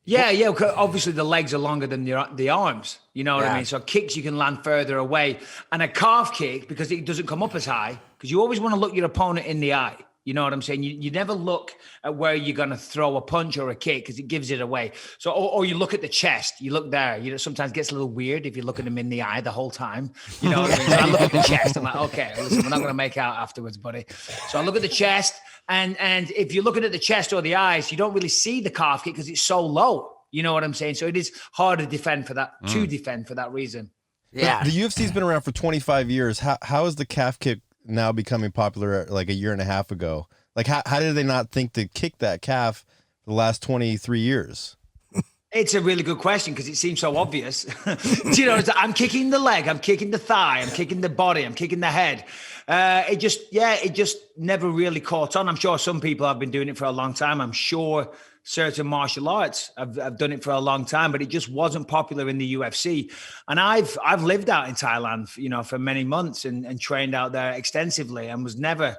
Yeah. Obviously, the legs are longer than the arms. You know what I Yeah. mean? So kicks you can land further away, and a calf kick, because it doesn't come up as high, because you always want to look your opponent in the eye. You know what I'm saying? You never look at where you're going to throw a punch or a kick, because it gives it away. So, or you look at the chest. You look there. Sometimes it gets a little weird if you're looking them in the eye the whole time. You know what I mean? So I look at the chest. I'm like, okay, listen, we're not going to make out afterwards, buddy. So I look at the chest, and if you're looking at the chest or the eyes, you don't really see the calf kick because it's so low. You know what I'm saying? So it is hard to defend for that. To defend for that reason. yeah. The UFC's been around for 25 years. How is the calf kick now becoming popular like a year and a half ago? Like, how did they not think to kick that calf for the last 23 years? It's a really good question because it seems so obvious. I'm kicking the leg, I'm kicking the thigh, I'm kicking the body, I'm kicking the head. It just never really caught on. I'm sure some people have been doing it for a long time. I'm sure certain martial arts have done it for a long time, but it just wasn't popular in the UFC. And I've lived out in Thailand, for many months and trained out there extensively, and was never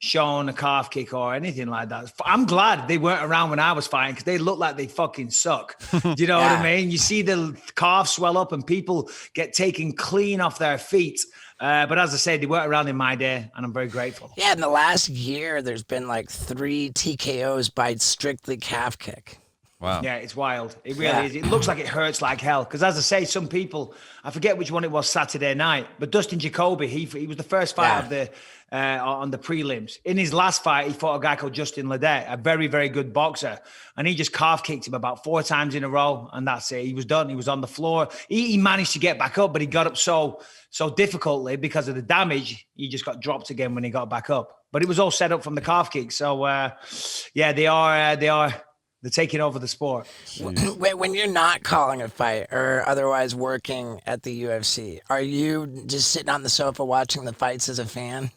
shown a calf kick or anything like that. I'm glad they weren't around when I was fighting, because they look like they fucking suck. Do you know what I mean? You see the calves swell up and people get taken clean off their feet. But as I said, they weren't around in my day, and I'm very grateful. Yeah, in the last year, there's been like 3 TKOs by strictly calf kick. Wow. Yeah, it's wild. It really is. It looks like it hurts like hell. Because as I say, some people, I forget which one it was Saturday night, but Dustin Jacoby, he was the first fight of the on the prelims. In his last fight, he fought a guy called Justin Ledet, a very, very good boxer. And he just calf kicked him about 4 times in a row. And that's it. He was done. He was on the floor. He managed to get back up, but he got up so difficultly because of the damage. He just got dropped again when he got back up. But it was all set up from the calf kick. So, they're taking over the sport. When you're not calling a fight or otherwise working at the UFC, are you just sitting on the sofa watching the fights as a fan?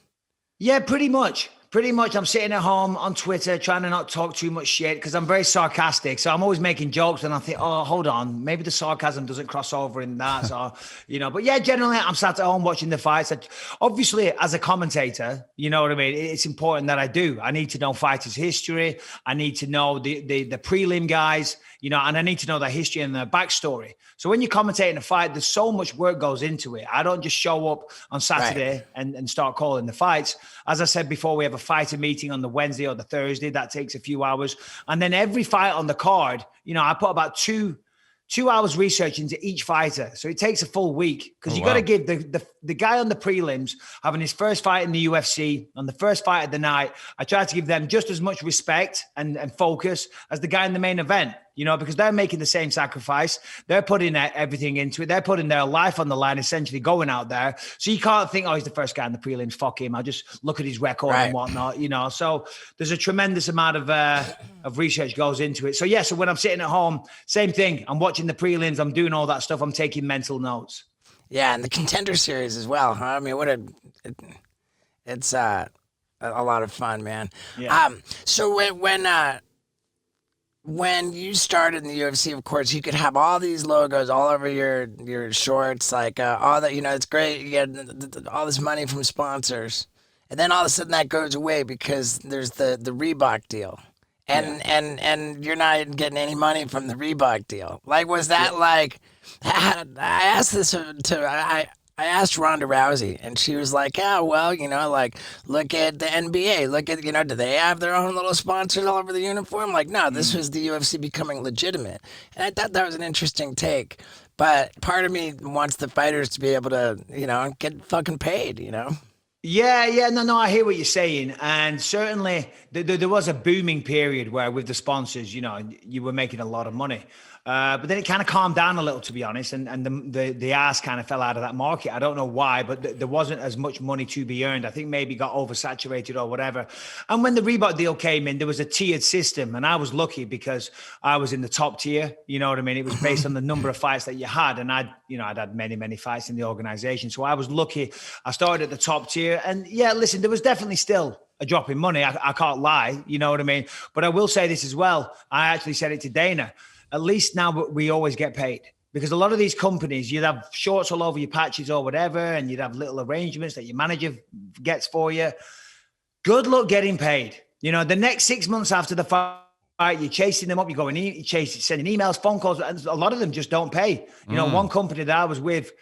Yeah, pretty much. I'm sitting at home on Twitter trying to not talk too much shit because I'm very sarcastic. So I'm always making jokes and I think, oh, hold on. Maybe the sarcasm doesn't cross over in that. So, but yeah, generally I'm sat at home watching the fights. Obviously, as a commentator, you know what I mean? It's important that I do. I need to know fighters' history. I need to know the prelim guys, and I need to know their history and their backstory. So when you're commentating a fight, there's so much work goes into it. I don't just show up on Saturday and start calling the fights. As I said before, we have a fighter meeting on the Wednesday or the Thursday. That takes a few hours. And then every fight on the card, I put about two hours research into each fighter. So it takes a full week because you got to give the guy on the prelims having his first fight in the UFC on the first fight of the night. I try to give them just as much respect and focus as the guy in the main event. Because they're making the same sacrifice. They're putting everything into it. They're putting their life on the line, essentially going out there. So you can't think, oh, he's the first guy in the prelims. Fuck him. I'll just look at his record and whatnot, So there's a tremendous amount of research goes into it. So yeah, so when I'm sitting at home, same thing. I'm watching the prelims. I'm doing all that stuff. I'm taking mental notes. Yeah, and the Contender Series as well. Huh? I mean, it's a lot of fun, man. Yeah. So when you started in the UFC, of course, you could have all these logos all over your shorts, like all that. It's great. You get all this money from sponsors, and then all of a sudden that goes away because there's the Reebok deal, and you're not getting any money from the Reebok deal. Like, was that like? I asked this I asked Ronda Rousey, and she was like, "Yeah, well, like look at the NBA. Look at do they have their own little sponsors all over the uniform? Like, no, this was the UFC becoming legitimate." And I thought that was an interesting take. But part of me wants the fighters to be able to, get fucking paid. Yeah, no, I hear what you're saying, and certainly there was a booming period where with the sponsors, you were making a lot of money. But then it kind of calmed down a little, to be honest, and the ass kind of fell out of that market. I don't know why, but there wasn't as much money to be earned. I think maybe got oversaturated or whatever. And when the Reebok deal came in, there was a tiered system, and I was lucky because I was in the top tier. You know what I mean? It was based on the number of fights that you had, and I'd had many fights in the organization, so I was lucky. I started at the top tier, and yeah, listen, there was definitely still a drop in money. I can't lie, you know what I mean? But I will say this as well. I actually said it to Dana. At least now we always get paid, because a lot of these companies, you'd have shorts all over your patches or whatever, and you'd have little arrangements that your manager gets for you. Good luck getting paid. The next 6 months after the fight, you're chasing them up, you're sending emails, phone calls, and a lot of them just don't pay. One company that I was with,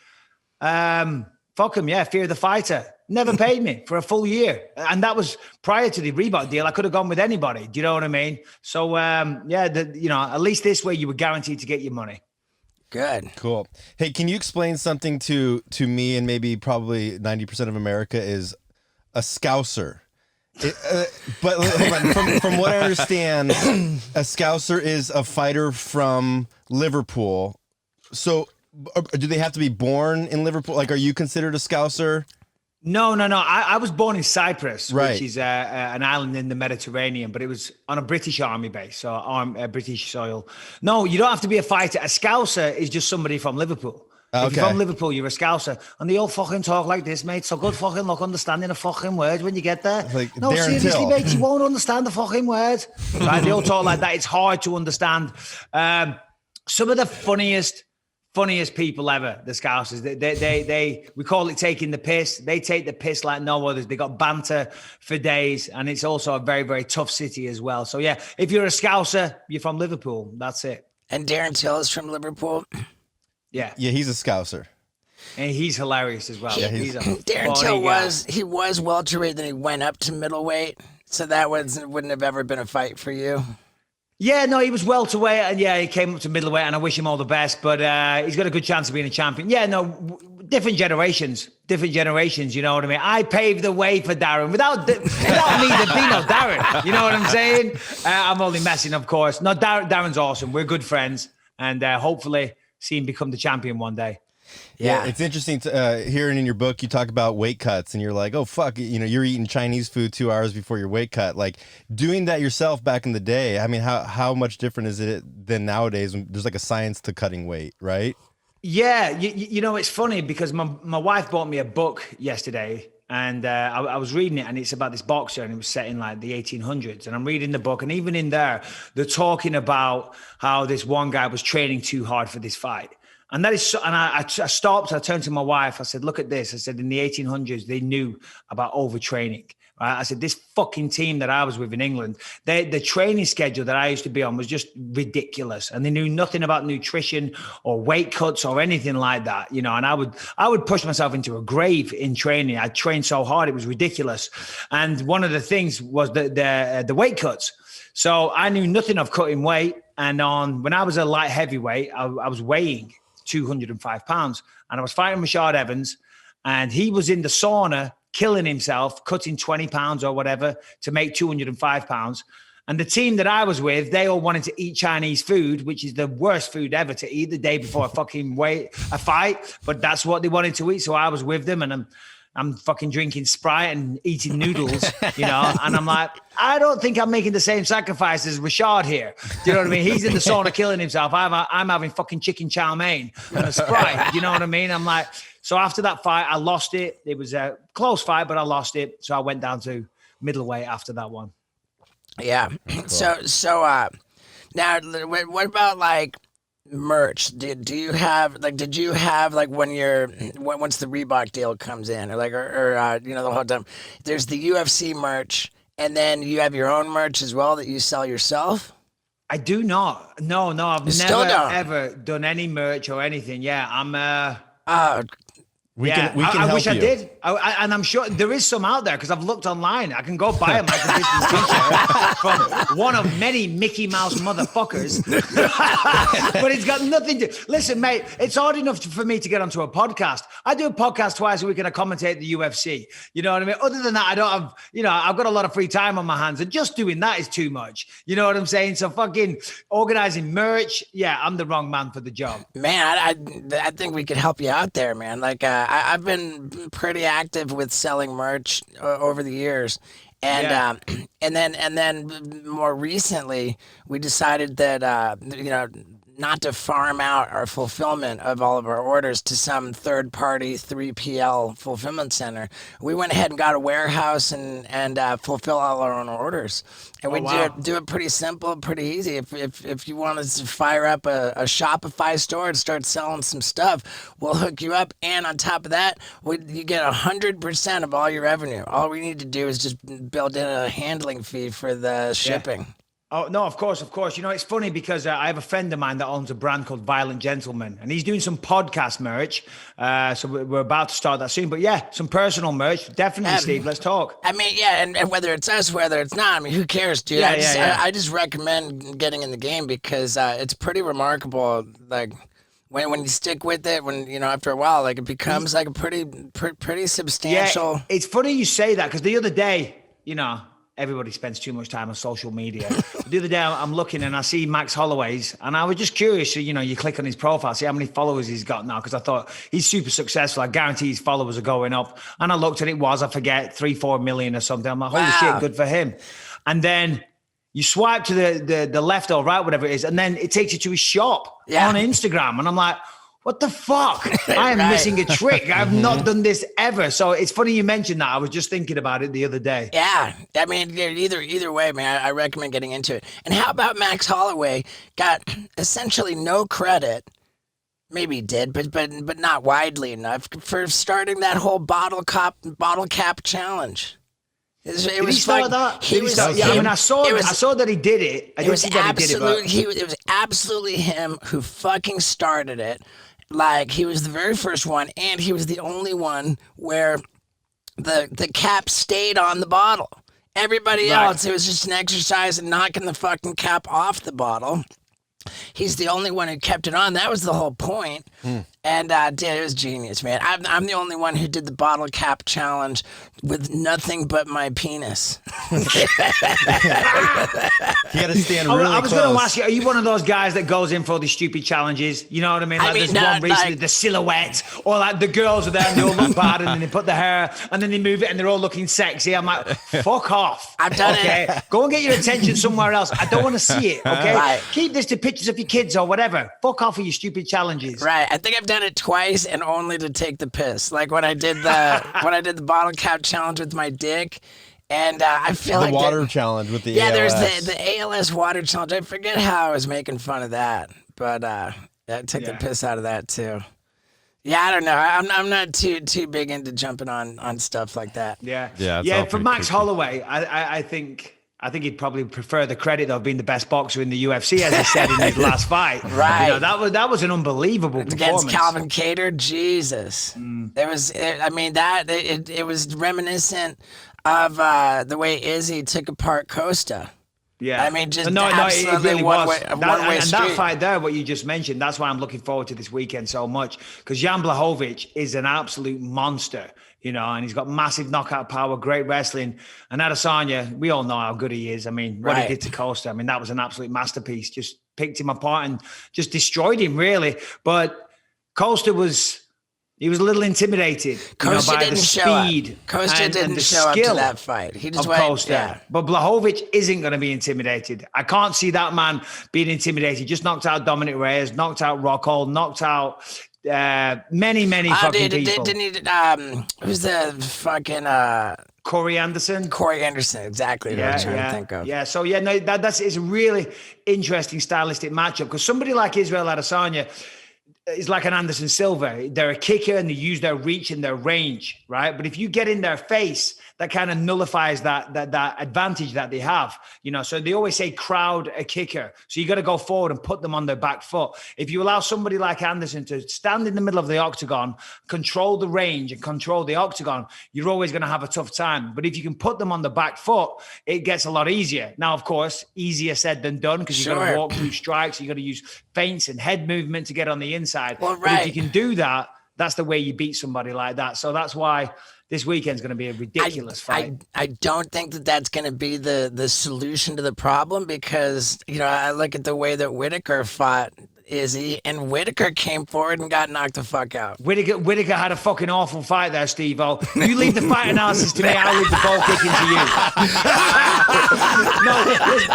fuck them, Fear the Fighter. Never paid me for a full year. And that was prior to the Reebok deal. I could have gone with anybody. Do you know what I mean? So, at least this way you were guaranteed to get your money. Good. Cool. Hey, can you explain something to me and maybe probably 90% of America is a Scouser? But hold on. From what I understand, a Scouser is a fighter from Liverpool. So do they have to be born in Liverpool? Like, are you considered a Scouser? No. I was born in Cyprus, right, which is an island in the Mediterranean, but it was on a British army base, so British soil. No, you don't have to be a fighter. A Scouser is just somebody from Liverpool. Okay. If you're from Liverpool, you're a Scouser. And they all fucking talk like this, mate. So good fucking luck understanding the fucking words when you get there. Like, no, seriously, mate, you won't understand the fucking words. Right? They all talk like that. It's hard to understand. Some of the funniest people ever, the Scousers. They we call it taking the piss. They take the piss like no others. They got banter for days, and it's also a very, very tough city as well. So yeah, if you're a Scouser, you're from Liverpool. That's it. And Darren Till is from Liverpool. Yeah, he's a Scouser. And he's hilarious as well. He's a Darren Till was welterweight, then he went up to middleweight. So that wouldn't have ever been a fight for you. Yeah, no, he was welterweight, and he came up to middleweight, and I wish him all the best. But he's got a good chance of being a champion. Yeah, no, different generations. You know what I mean? I paved the way for Darren without me there'd be no Darren. You know what I'm saying? I'm only messing, of course. No, Darren's awesome. We're good friends, and hopefully see him become the champion one day. Yeah, it's interesting to hearing in your book you talk about weight cuts, and you're like, oh fuck, you're eating Chinese food 2 hours before your weight cut. Like doing that yourself back in the day. I mean, how much different is it than nowadays when there's like a science to cutting weight, right? Yeah, it's funny because my wife bought me a book yesterday, and I was reading it, and it's about this boxer, and it was set in like the 1800s. And I'm reading the book, and even in there, they're talking about how this one guy was training too hard for this fight. And that is so, and I stopped. I turned to my wife. I said, "Look at this." I said, "In the 1800s, they knew about overtraining." Right? I said, "This fucking team that I was with in England, the training schedule that I used to be on was just ridiculous, and they knew nothing about nutrition or weight cuts or anything like that, And I would push myself into a grave in training. I trained so hard it was ridiculous. And one of the things was the weight cuts. So I knew nothing of cutting weight. And when I was a light heavyweight, I was weighing 205 pounds, and I was fighting Rashad Evans, and he was in the sauna killing himself, cutting 20 pounds or whatever to make 205 pounds. And the team that I was with, they all wanted to eat Chinese food, which is the worst food ever to eat the day before a fight. But that's what they wanted to eat. So I was with them, and I'm fucking drinking Sprite and eating noodles, and I'm like, I don't think I'm making the same sacrifice as Rashad here. Do you know what I mean? He's in the sauna killing himself. I'm having fucking chicken chow mein and a Sprite. Do you know what I mean? I'm like, so after that fight, I lost it. It was a close fight, but I lost it. So I went down to middleweight after that one. Yeah. Cool. So Now, what about like merch? Do you have like? Did you have like once the Reebok deal comes in, or you know, the whole time? There's the UFC merch, and then you have your own merch as well that you sell yourself. I do not. No, I've You still never don't? ever done any merch or anything. Yeah, I'm. Oh, We Yeah, can I help wish I you. did. And I'm sure there is some out there because I've looked online. I can go buy a Michael Bisping t-shirt from one of many Mickey Mouse motherfuckers. But it's got nothing to... Listen, mate, it's hard enough for me to get onto a podcast. I do a podcast twice a week and I commentate the UFC. You know what I mean? Other than that, I don't have... You know, I've got a lot of free time on my hands and just doing that is too much. You know what I'm saying? So fucking organizing merch, yeah, I'm the wrong man for the job. man, I think we could help you out there, man. Like, I've been pretty active with selling merch over the years, and Yeah. and then more recently, we decided that you know, not to farm out our fulfillment of all of our orders to some third-party 3PL fulfillment center. We went ahead and got a warehouse and fulfill all our own orders. And we wow. do it pretty simple, pretty easy. If you want us to fire up a Shopify store and start selling some stuff, we'll hook you up. And on top of that, you get 100% of all your revenue. All we need to do is just build in a handling fee for the shipping. Oh, no, of course. You know, it's funny because I have a friend of mine that owns a brand called Violent Gentleman, and he's doing some podcast merch. So we're about to start that soon. But yeah, some personal merch. Definitely, Steve. Let's talk. I mean, yeah, and whether it's us, whether it's not, I mean, who cares, dude? Yeah, I just recommend getting in the game because it's pretty remarkable. Like, when you stick with it, when, you know, after a while, like, it becomes like a pretty substantial. Yeah, it's funny you say that because the other day, you know, everybody spends too much time on social media. The other day, I'm looking and I see Max Holloway's, and I was just curious. You know, you click on his profile, see how many followers he's got now, because I thought he's super successful. I guarantee his followers are going up. And I looked and it was, I forget, 3-4 million or something. I'm like, holy shit, good for him. And then you swipe to the left or right, whatever it is, and then it takes you to his shop on Instagram. And I'm like, what the fuck? I am missing a trick. I've not done this ever. So it's funny you mentioned that. I was just thinking about it the other day. Yeah, I mean, either way, man, I recommend getting into it. And how about Max Holloway got essentially no credit? Maybe he did, but not widely enough for starting that whole bottle cap challenge. It was start that? I mean, I saw that he did it. I didn't see that he did it. But... It was absolutely him who fucking started it. Like, he was the very first one, and he was the only one where the cap stayed on the bottle. Everybody else, it was just an exercise in knocking the fucking cap off the bottle. He's the only one who kept it on. That was the whole point. And dude, it was genius, man. I'm the only one who did the bottle cap challenge with nothing but my penis. You got to stand really I was close. going to ask you, are you one of those guys that goes in for all these stupid challenges? You know what I mean? Like, there's one recently, like, the silhouette, or like the girls are there and they all look bad and then they put the hair and then they move it and they're all looking sexy. I'm like, fuck off. I've done it. Go and get your attention somewhere else. I don't want to see it, okay? Right. Keep this to pictures of your kids or whatever. Fuck off with your stupid challenges. Right. I think I've done it twice and only to take the piss. Like when I did the bottle cap challenge with my dick. And I feel the like water challenge with the ALS. there's the ALS water challenge. I forget how I was making fun of that, but I took the piss out of that too. Yeah, I don't know. I'm not too big into jumping on stuff like that. Yeah, it's all For pretty Max kooky. Holloway, I think he'd probably prefer the credit of being the best boxer in the UFC, as he said in his last fight. Right. You know, that was an unbelievable performance. Against Calvin Cater, Jesus. There was, it was reminiscent of the way Izzy took apart Costa. Yeah, I mean, just no, absolutely it really one was. way, And one-way that street. fight there, what you just mentioned, that's why I'm looking forward to this weekend so much, because Jan Blachowicz is an absolute monster, you know, and he's got massive knockout power, great wrestling. And Adesanya, we all know how good he is. I mean, what he did to Costa, I mean, that was an absolute masterpiece. Just picked him apart and just destroyed him, really. But Costa was a little intimidated Costa by didn't the show speed up. Costa and didn't the show up to skill that fight. He just of went, Costa. yeah. But Blachowicz isn't going to be intimidated. I can't see that man being intimidated. Just knocked out Dominic Reyes, knocked out Rockhold, knocked out many fucking people. Didn't he, who's the fucking Corey Anderson. Corey Anderson, exactly what I was trying to think of. Yeah, so no, that's it's a really interesting stylistic matchup because somebody like Israel Adesanya is like an Anderson Silva. They're a kicker and they use their reach and their range, right? But if you get in their face, that kind of nullifies that advantage that they have, So they always say crowd a kicker. So you got to go forward and put them on their back foot. If you allow somebody like Anderson to stand in the middle of the octagon, control the range and control the octagon, you're always going to have a tough time. But if you can put them on the back foot, it gets a lot easier. Now, of course, easier said than done because you've got to walk through strikes. You got to use feints and head movement to get on the inside. Well, right. But if you can do that, that's the way you beat somebody like that. So that's why this weekend's going to be a ridiculous fight. I don't think that that's going to be the solution to the problem because, I look at the way that Whittaker fought Izzy, and Whittaker came forward and got knocked the fuck out. Whittaker had a fucking awful fight there, Steve-O. You leave the fight analysis to me, I'll leave the ball kicking to you. No,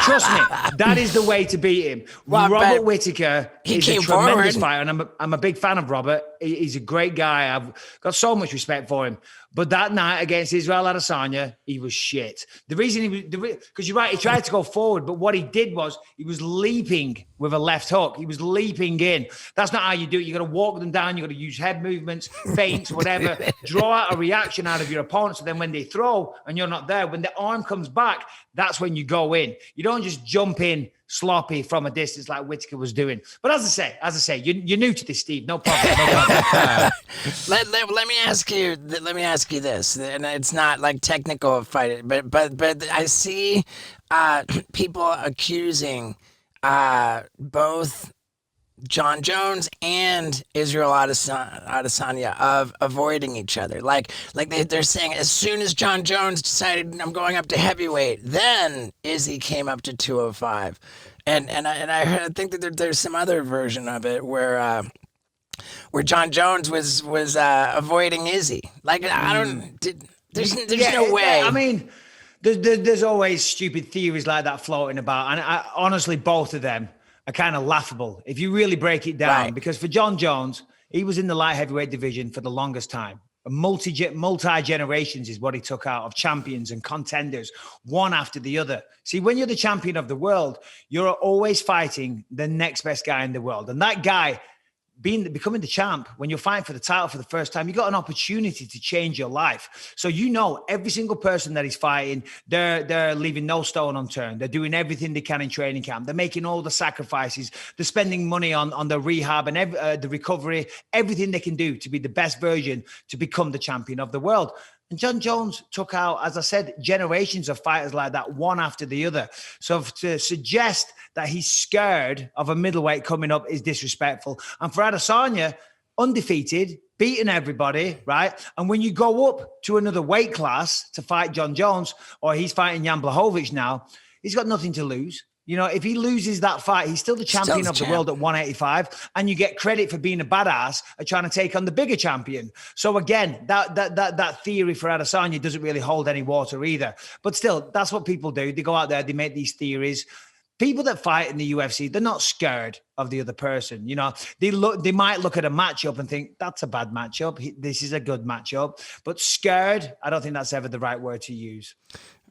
trust me, that is the way to beat him. Robert Whittaker is a tremendous fighter, and I'm a big fan of Robert. He's a great guy. I've got so much respect for him. But that night against Israel Adesanya, he was shit. The reason because you're right, he tried to go forward, but what he did was he was leaping with a left hook. He was leaping in. That's not how you do it. You got to walk them down. You got to use head movements, feints, whatever. Draw out a reaction out of your opponent. So then when they throw and you're not there, when the arm comes back, that's when you go in. You don't just jump in sloppy from a distance like Whittaker was doing. But as I say, you're new to this, Steve. No problem. Let me ask you this, and it's not like technical fight, but I see people accusing both John Jones and Israel Adesanya of avoiding each other. Like they're saying as soon as John Jones decided I'm going up to heavyweight, then Izzy came up to 205. And I think that there's some other version of it where John Jones was avoiding Izzy. Like there's no way. I mean, there's always stupid theories like that floating about, and honestly, both of them are kind of laughable if you really break it down. Right. Because for John Jones, he was in the light heavyweight division for the longest time. Multi-generations is what he took out of champions and contenders, one after the other. See, when you're the champion of the world, you're always fighting the next best guy in the world. And that guy, becoming the champ, when you're fighting for the title for the first time, you got an opportunity to change your life. So every single person that he's fighting, they're leaving no stone unturned. They're doing everything they can in training camp. They're making all the sacrifices. They're spending money on the rehab and the recovery, everything they can do to be the best version to become the champion of the world. And John Jones took out, as I said, generations of fighters like that, one after the other. So to suggest that he's scared of a middleweight coming up is disrespectful. And for Adesanya, undefeated, beating everybody, right? And when you go up to another weight class to fight John Jones, or he's fighting Jan Blachowicz now, he's got nothing to lose. If he loses that fight, he's still the champion of the world at 185, and you get credit for being a badass at trying to take on the bigger champion. So again, that theory for Adesanya doesn't really hold any water either. But still, that's what people do. They go out there, they make these theories. People that fight in the UFC, they're not scared of the other person. They might look at a matchup and think that's a bad matchup. This is a good matchup. But scared, I don't think that's ever the right word to use.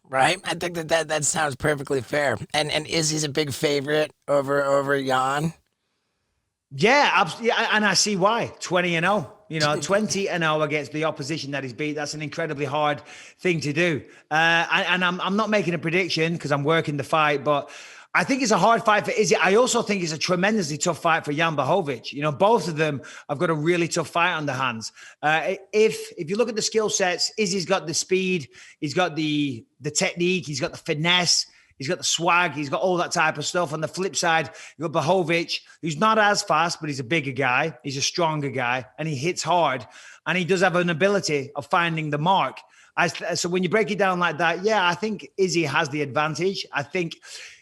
Right, I think that sounds perfectly fair. And Izzy's a big favorite over Jan. Yeah, absolutely, and I see why. 20-0, 20-0 against the opposition that he's beat. That's an incredibly hard thing to do. And I'm not making a prediction because I'm working the fight, but I think it's a hard fight for Izzy. I also think it's a tremendously tough fight for Jan Blachowicz. Both of them have got a really tough fight on their hands. If you look at the skill sets, Izzy's got the speed, he's got the technique, he's got the finesse, he's got the swag, he's got all that type of stuff. On the flip side, you've got Blachowicz, who's not as fast, but he's a bigger guy, he's a stronger guy, and he hits hard, and he does have an ability of finding the mark. So when you break it down like that, yeah, I think Izzy has the advantage. I think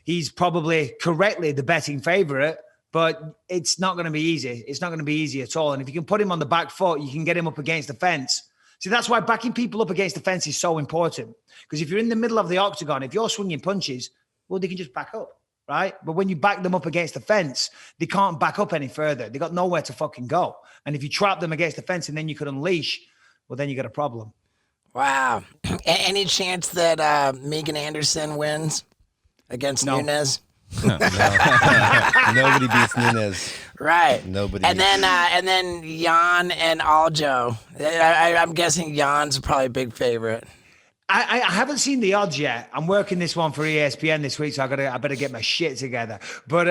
he's probably correctly the betting favorite, but it's not going to be easy. It's not going to be easy at all. And if you can put him on the back foot, you can get him up against the fence. See, that's why backing people up against the fence is so important. Because if you're in the middle of the octagon, if you're swinging punches, well, they can just back up, right? But when you back them up against the fence, they can't back up any further. They got nowhere to fucking go. And if you trap them against the fence and then you could unleash, well, then you got a problem. Wow. Any chance that Megan Anderson wins against Nunes? Nobody beats Nunes. Right. Nobody. And then Jan and Aljo. I'm guessing Jan's probably a big favorite. I haven't seen the odds yet. I'm working this one for ESPN this week, so I better get my shit together. But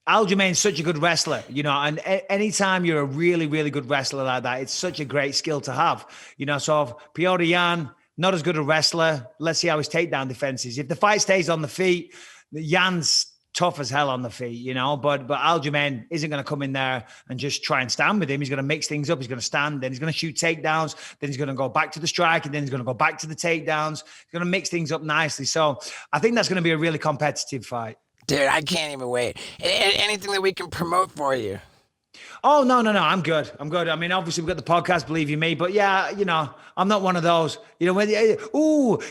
Aljamain's such a good wrestler, you know, and anytime you're a really, really good wrestler like that, it's such a great skill to have, you know. So Piotr Jan, not as good a wrestler. Let's see how his takedown defense is. If the fight stays on the feet, Jan's tough as hell on the feet, you know, but Aljamain isn't going to come in there and just try and stand with him. He's going to mix things up. He's going to stand, then he's going to shoot takedowns, then he's going to go back to the strike, and then he's going to go back to the takedowns. He's going to mix things up nicely. So I think that's going to be a really competitive fight. Dude, I can't even wait. Anything that we can promote for you? Oh, no. I'm good. I mean, obviously we've got the podcast, believe you me, but yeah, you know, I'm not one of those, you know, when,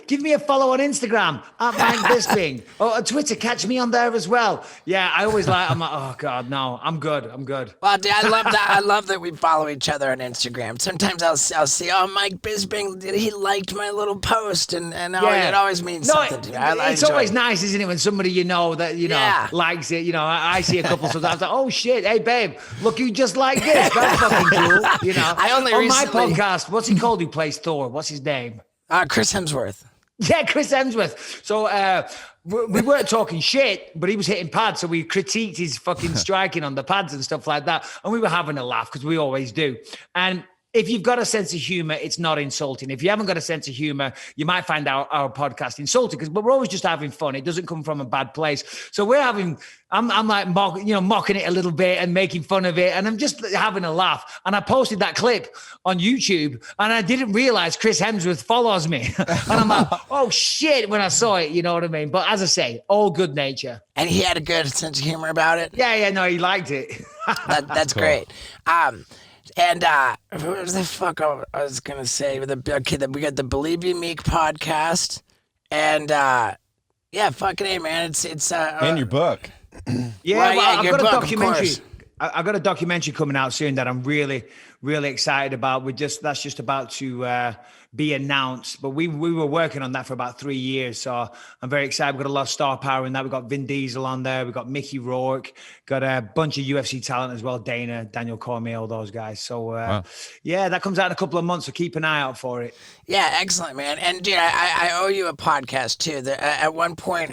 give me a follow on Instagram at Mike Bisping, or on Twitter, catch me on there as well. Yeah, I'm like, oh God, no, I'm good. Well, dude, I love that. I love that we follow each other on Instagram. Sometimes I'll see, oh, Mike Bisping, he liked my little post, and it always means something to me. It's always nice, isn't it, when somebody you know likes it. You know, I see a couple sometimes, like, oh shit, hey babe, look who just like this. That's fucking cool. You know, on my podcast, what's he called? Who plays Thor? What's his name? Chris Hemsworth. Yeah, Chris Hemsworth. So we weren't talking shit, but he was hitting pads, so we critiqued his fucking striking on the pads and stuff like that, and we were having a laugh because we always do. And if you've got a sense of humor, it's not insulting. If you haven't got a sense of humor, you might find our podcast insulting, but we're always just having fun. It doesn't come from a bad place. So I'm like mocking it a little bit and making fun of it, and I'm just having a laugh. And I posted that clip on YouTube, and I didn't realize Chris Hemsworth follows me. And I'm like, oh shit, when I saw it, you know what I mean? But as I say, all good nature. And he had a good sense of humor about it? Yeah, no, he liked it. That's cool. Great. And what was the fuck I was going to say? We got the Believe You Meek podcast. And fucking A, man. It's and your book. I've got a documentary. I've got a documentary coming out soon that I'm really, really excited about. That's just about to be announced. But we were working on that for about 3 years, so I'm very excited. We've got a lot of star power in that. We've got Vin Diesel on there. We've got Mickey Rourke. Got a bunch of UFC talent as well. Dana, Daniel Cormier, all those guys. So wow. That comes out in a couple of months. So keep an eye out for it. Yeah, excellent, man. And dude, I owe you a podcast too. At one point.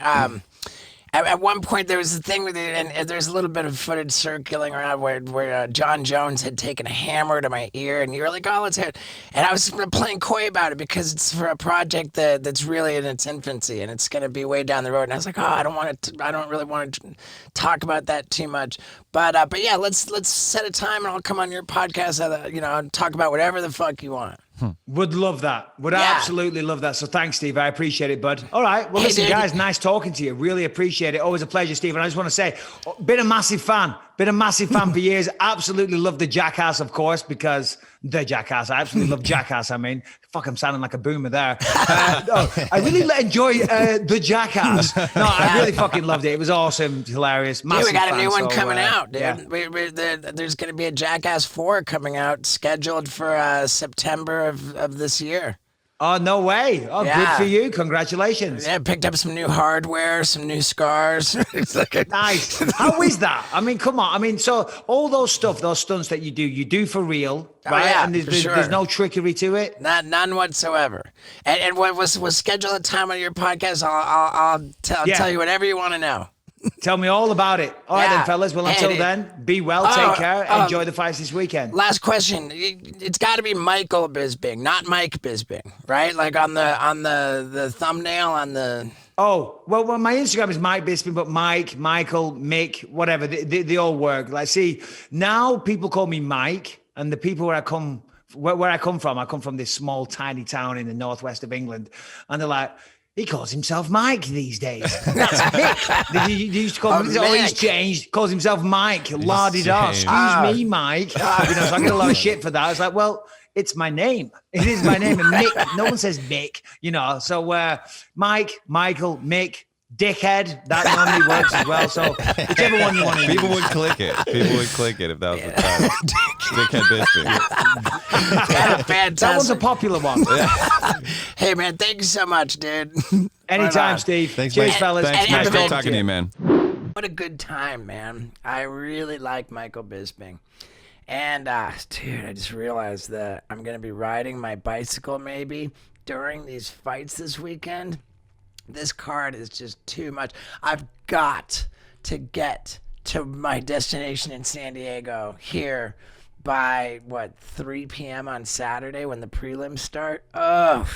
At one point, there was a thing with it, and there's a little bit of footage circulating around where John Jones had taken a hammer to my ear, and you were like, "Oh, let's hear it." And I was playing coy about it because it's for a project that's really in its infancy, and it's going to be way down the road. And I was like, "Oh, I don't really want to talk about that too much." But yeah, let's set a time, and I'll come on your podcast, and talk about whatever the fuck you want. Would love that. Would absolutely love that. So thanks, Steve. I appreciate it, bud. All right. Well, listen, guys, nice talking to you. Really appreciate it. Always a pleasure, Steve. And I just want to say, been a massive fan for years. Absolutely love the Jackass, of course, because the Jackass. I absolutely love Jackass. I mean, fuck, I'm sounding like a boomer there. I really enjoy the Jackass. No, I really fucking loved it. It was awesome, hilarious. Massive we got a fan, new one coming out, dude. Yeah. There's going to be a Jackass 4 coming out, scheduled for September of this year. Oh, no way. Oh, good for you. Congratulations. Yeah, picked up some new hardware, some new scars. Nice. How is that? I mean, come on. I mean, so all those stunts that you do for real, right? Oh, yeah, and there's no trickery to it? None whatsoever. And what was scheduled a time on your podcast, I'll tell you whatever you want to know. Tell me all about it. All right then, fellas. Well, until then, be well, take care, enjoy the fights this weekend. Last question. It's got to be Michael Bisping, not Mike Bisping, right? Like on the thumbnail on the... Oh, well, my Instagram is Mike Bisping, but Mike, Michael, Mick, whatever, they all work. Like, see, now people call me Mike, and the people where I come from, I come from this small, tiny town in the northwest of England, and they're like... He calls himself Mike these days. That's Mick. They used to call him, he's changed. Calls himself Mike. La-di-da. Excuse me, Mike. So I get a lot of shit for that. I was like, well, it's my name. It is my name. And Mick, no one says Mick, So Mike, Michael, Mick, dickhead. That normally works as well. So whichever one you want to use. People would click it. People would click it if that was the title. Dickhead Bisping. Fantastic. That one's a popular one. Hey, man, thank you so much, dude. Anytime, on. Steve. Thanks, Cheers, mate. fellas. Thanks, and man. everything. Good talking to you, man. What a good time, man. I really like Michael Bisping. And, dude, I just realized that I'm going to be riding my bicycle maybe during these fights this weekend. This card is just too much. I've got to get to my destination in San Diego here by, 3 p.m. on Saturday when the prelims start? Oh,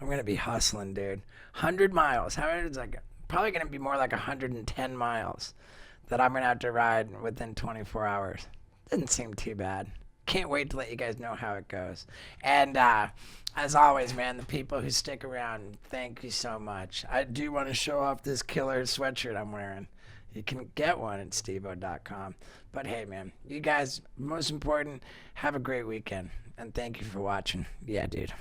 I'm going to be hustling, dude. 100 miles. How many is that? Probably going to be more like 110 miles that I'm going to have to ride within 24 hours. Doesn't seem too bad. Can't wait to let you guys know how it goes. And as always, man, the people who stick around, thank you so much. I do want to show off this killer sweatshirt I'm wearing. You can get one at stevo.com. But hey, man, you guys, most important, have a great weekend. And thank you for watching. Yeah, dude.